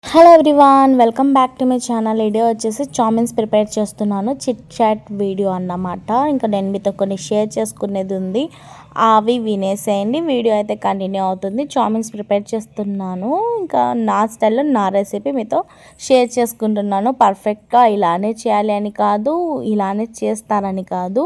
Hello everyone, welcome back to my channel. Video వచ్చేసి చామిన్స్ prepare చేస్తున్నాను. Chit chat video అన్నమాట. ఇంకా నేను మీతో కొన్ని షేర్ చేసుకునేది ఉంది, అవి వినేసేయండి. వీడియో అయితే కంటిన్యూ అవుతుంది. చామిన్స్ ప్రిపేర్ చేస్తున్నాను. ఇంకా నా స్టైల్లో నా రెసిపీ మీతో షేర్ చేసుకుంటున్నాను. పర్ఫెక్ట్గా ఇలానే చేయాలి అని కాదు, ఇలానే చేస్తారని కాదు.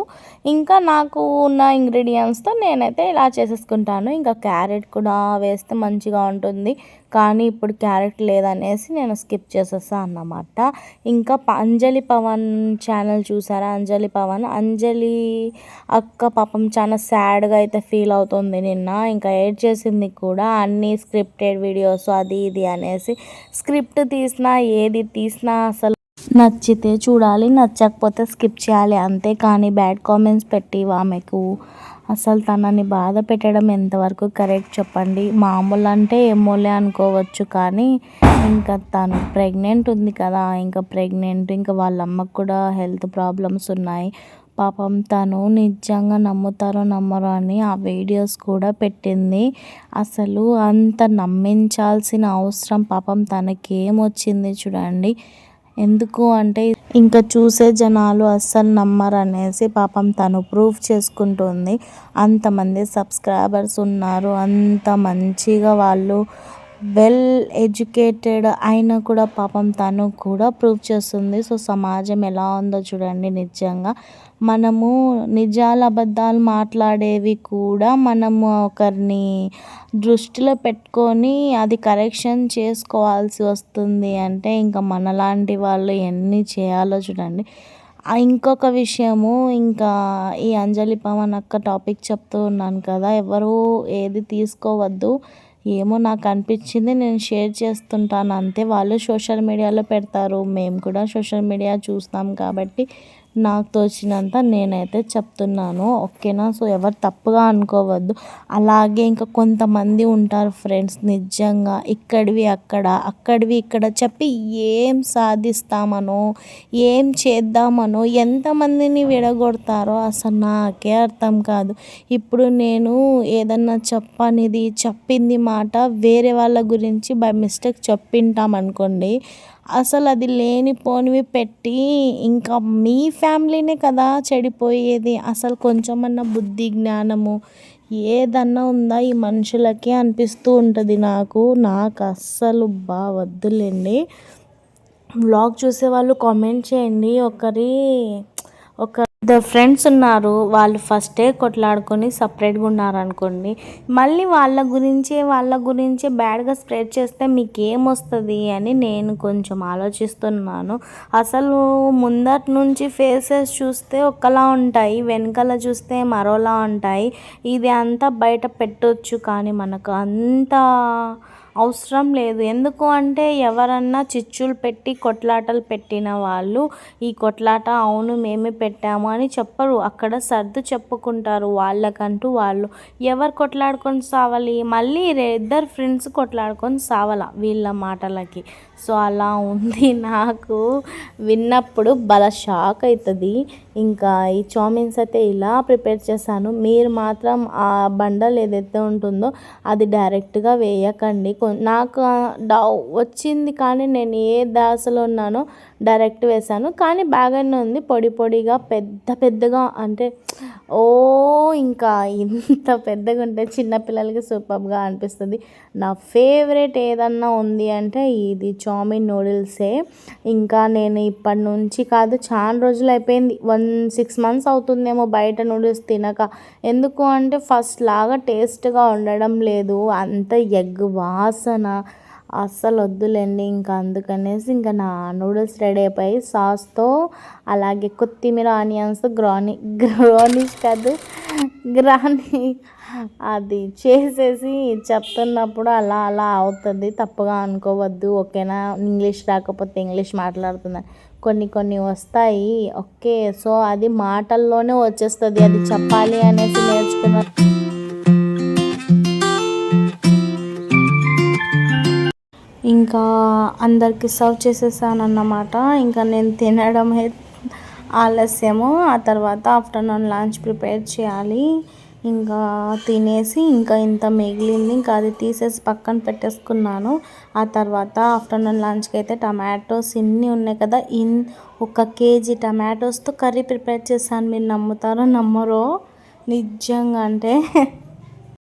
ఇంకా నాకు ఉన్న ఇంగ్రీడియంట్స్తో నేనైతే ఇలా చేసేసుకుంటాను. ఇంకా క్యారెట్ కూడా వేస్తే మంచిగా ఉంటుంది, కానీ ఇప్పుడు క్యారెట్ లేదనేసి నేను స్కిప్ చేసేసాను అన్నమాట. ఇంకా అంజలి పవన్ ఛానల్ చూసారా? అంజలి అక్క పాపం చాలా సాడ్గా అయితే ఫీల్ అవుతుంది నిన్న. ఇంకా ఏడ్ చేసింది కూడా, అన్ని స్క్రిప్టెడ్ వీడియోస్ అది ఇది అనేసి. స్క్రిప్ట్ తీసినా ఏది తీసినా అసలు నచ్చితే చూడాలి, నచ్చకపోతే స్కిప్ చేయాలి అంతే. కానీ బ్యాడ్ కామెంట్స్ పెట్టి ఆమెకు అసలు తనని బాధ పెట్టడం ఎంతవరకు కరెక్ట్ చెప్పండి? మామూలు అంటే ఏమోలే అనుకోవచ్చు, కానీ ఇంకా తను ప్రెగ్నెంట్ ఉంది కదా, ఇంకా వాళ్ళ అమ్మకు కూడా హెల్త్ ప్రాబ్లమ్స్ ఉన్నాయి. పాపం తను నిజంగా నమ్ముతారో నమ్మరో అని ఆ వీడియోస్ కూడా పెట్టింది. అసలు అంత నమ్మించాల్సిన అవసరం పాపం తనకేమొచ్చింది చూడండి. ఎందుకు అంటే ఇంకా చూసే జనాలు అస్సలు నమ్మరనేసి పాపం తను ప్రూఫ్ చేసుకుంటుంది. అంతమంది సబ్స్క్రైబర్స్ ఉన్నారు, అంత మంచిగా వాళ్ళు వెల్ ఎడ్యుకేటెడ్ అయినా కూడా పాపం తను కూడా ప్రూవ్ చేస్తుంది. సో సమాజం ఎలా ఉందో చూడండి. నిజంగా మనము నిజాలు అబద్ధాలు మాట్లాడేవి కూడా మనము ఒకరిని దృష్టిలో పెట్టుకొని అది కరెక్షన్ చేసుకోవాల్సి వస్తుంది అంటే ఇంకా మనలాంటి వాళ్ళు ఎన్ని చేయాలో చూడండి. ఇంకొక విషయము, ఇంకా ఈ అంజలి పవన్ అక్క టాపిక్ చెప్తూ ఉన్నాను కదా, ఎవరు ఏది తీసుకోవద్దు. ఏమో నాకు అనిపించింది, నేను షేర్ చేస్తుంటాను అంతే. వాళ్ళు సోషల్ మీడియాలో పెడతారు, మేము కూడా సోషల్ మీడియా చూస్తాం కాబట్టి నాకు తోచినంత నేనైతే చెప్తున్నాను, ఓకేనా? సో ఎవరు తప్పుగా అనుకోవద్దు. అలాగే ఇంకా కొంతమంది ఉంటారు ఫ్రెండ్స్, నిజంగా ఇక్కడివి అక్కడ అక్కడివి ఇక్కడ చెప్పి ఏం సాధిస్తామనో ఏం చేద్దామనో ఎంతమందిని విడగొడతారో అసలు నాకే అర్థం కాదు. ఇప్పుడు నేను ఏదన్నా చెప్పింది మాట వేరే వాళ్ళ గురించి బై మిస్టేక్ చెప్పింటామనుకోండి, అసలు అది లేనిపోనివి పెట్టి ఇంకా మీ ఫ్యామిలీనే కదా చెడిపోయేది. అసలు కొంచెమన్నా బుద్ధి జ్ఞానము ఏదన్నా ఉందా ఈ మనుషులకి అనిపిస్తూ ఉంటుంది నాకు అస్సలు వద్దులేండి. వ్లాగ్ చూసేవాళ్ళు కామెంట్ చేయండి. ఇద్దరు ఫ్రెండ్స్ ఉన్నారు, వాళ్ళు ఫస్టే కొట్లాడుకొని సపరేట్గా ఉన్నారనుకోండి, మళ్ళీ వాళ్ళ గురించే బ్యాడ్గా స్ప్రెడ్ చేస్తే మీకేమొస్తుంది అని నేను కొంచెం ఆలోచిస్తున్నాను. అసలు ముందటి నుంచి ఫేసెస్ చూస్తే ఒకలా ఉంటాయి, వెనకాల చూస్తే మరోలా ఉంటాయి. ఇది అంతా బయట పెట్టొచ్చు, కానీ మనకు అంత అవసరం లేదు. ఎందుకు అంటే ఎవరన్నా చిచ్చులు పెట్టి కొట్లాటలు పెట్టిన వాళ్ళు ఈ కొట్లాట అవును మేమే పెట్టాము అని చెప్పరు, అక్కడ సర్దు చెప్పుకుంటారు వాళ్ళకంటూ వాళ్ళు. ఎవరు కొట్లాడుకొని సావాలి? మళ్ళీ ఇద్దరు ఫ్రెండ్స్ కొట్లాడుకొని సావాల వీళ్ళ మాటలకి. సో అలా ఉంది. నాకు విన్నప్పుడు షాక్ అవుతుంది. ఇంకా ఈ చామిన్స్ అయితే ఇలా ప్రిపేర్ చేశాను. మీరు మాత్రం ఆ బండల్ ఏదైతే ఉంటుందో అది డైరెక్ట్గా వేయకండి. నాకు వచ్చింది, కానీ నేను ఏ దాసలో ఉన్నానో డైరెక్ట్ వేసాను, కానీ బాగానే ఉంది. పొడి పొడిగా పెద్దగా అంటే ఇంకా ఇంత పెద్దగా ఉంటే చిన్నపిల్లలకి సూపర్గా అనిపిస్తుంది. నా ఫేవరెట్ ఏదన్నా ఉంది అంటే ఇది చామిన్ నూడిల్సే. ఇంకా నేను ఇప్పటి నుంచి కాదు, చాలా రోజులు అయిపోయింది, 6 months అవుతుందేమో బయట నూడిల్స్ తినక. ఎందుకు అంటే ఫస్ట్ లాగా టేస్ట్గా ఉండడం లేదు, అంత ఎగ్ వాసన అస్సలు వద్దులేండి. ఇంకా అందుకనేసి ఇంకా నా నూడిల్స్ రెడీ అయిపోయి సాస్తో, అలాగే కొత్తిమీర ఆనియన్స్ గ్రానీస్ కాదు గ్రానీ అది చేసేసి చెప్తున్నప్పుడు అలా అలా అవుతుంది, తప్పుగా అనుకోవద్దు, ఓకేనా? ఇంగ్లీష్ రాకపోతే ఇంగ్లీష్ మాట్లాడుతున్నాను, కొన్ని వస్తాయి, ఓకే? సో అది మాటల్లోనే వచ్చేస్తుంది, అది చెప్పాలి అనేసి నేర్చుకున్న. ఇంకా అందరికి సర్వ్ చేసేసాను అన్నమాట. ఇంకా నేను తినడమే ఆలస్యము. ఆ తర్వాత ఆఫ్టర్నూన్ లంచ్ ప్రిపేర్ చేయాలి. ఇంకా తినేసి ఇంకా ఇంత మిగిలింది, ఇంకా అది తీసేసి పక్కన పెట్టేసుకున్నాను. ఆ తర్వాత ఆఫ్టర్నూన్ లంచ్కి అయితే టమాటోస్ ఇన్ని ఉన్నాయి కదా, 1 కేజీ టమాటోస్తో కర్రీ ప్రిపేర్ చేశాను. మీరు నమ్ముతారో నమ్మరో, నిజంగా అంటే